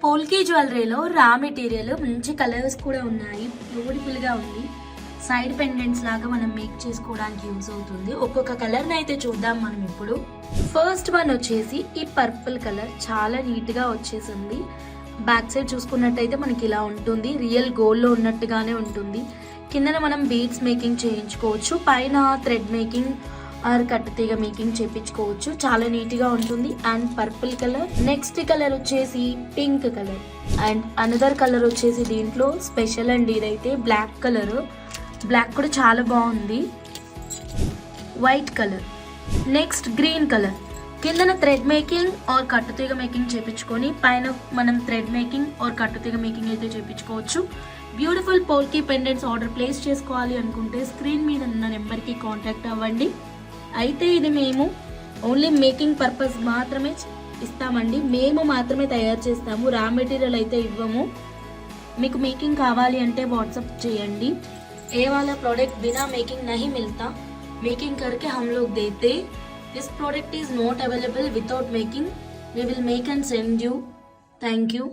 పోల్కి జ్యువెలరీలో raw material మంచి colours కూడా ఉన్నాయి, బ్యూటిఫుల్ గా ఉంది. సైడ్ పెండెంట్స్ లాగా మనం మేక్ చేసుకోవడానికి యూజ్ అవుతుంది. ఒక్కొక్క కలర్ ని అయితే చూద్దాం మనం ఇప్పుడు. ఫస్ట్ వన్ వచ్చేసి ఈ పర్పుల్ కలర్, చాలా నీట్ గా వచ్చేసింది. బ్యాక్ సైడ్ చూసుకున్నట్టయితే మనకి ఇలా ఉంటుంది, రియల్ గోల్డ్ లో ఉన్నట్టుగానే ఉంటుంది. కిందన మనం బీడ్స్ మేకింగ్ చేయించుకోవచ్చు, పైన థ్రెడ్ మేకింగ్ ఆర్ కట్టుతీగ మేకింగ్ చేయించుకోవచ్చు. చాలా నీట్ గా ఉంటుంది. And purple colour, next colour వచ్చేసి pink colour, and another colour వచ్చేసి దీంట్లో స్పెషల్ అండ్ ఇదైతే బ్లాక్ కలర్. బ్లాక్ కూడా చాలా బాగుంది. White colour, next green colour. కిందన థ్రెడ్ మేకింగ్ ఆర్ కట్టుతీగ మేకింగ్ చేయించుకొని పైన మనం థ్రెడ్ మేకింగ్ ఆర్ కట్టుతీగ మేకింగ్ అయితే చేయించుకోవచ్చు. Beautiful polki pendants order place చేసుకోవాలి అనుకుంటే స్క్రీన్ మీద ఉన్న నెంబర్కి కాంటాక్ట్ అవ్వండి. అయితే ఇది మేము ఓన్లీ మేకింగ్ పర్పస్ మాత్రమే ఇస్తామండి, మేము మాత్రమే తయారు చేస్తాము, రా మెటీరియల్ అయితే ఇవ్వము. మీకు మేకింగ్ కావాలి అంటే వాట్సాప్ చేయండి. ये वाला प्रोडक्ट बिना मेकिंग नहीं मिलता, मेकिंग करके हम लोग देते. This product is not available without making. We will make and send you. Thank you.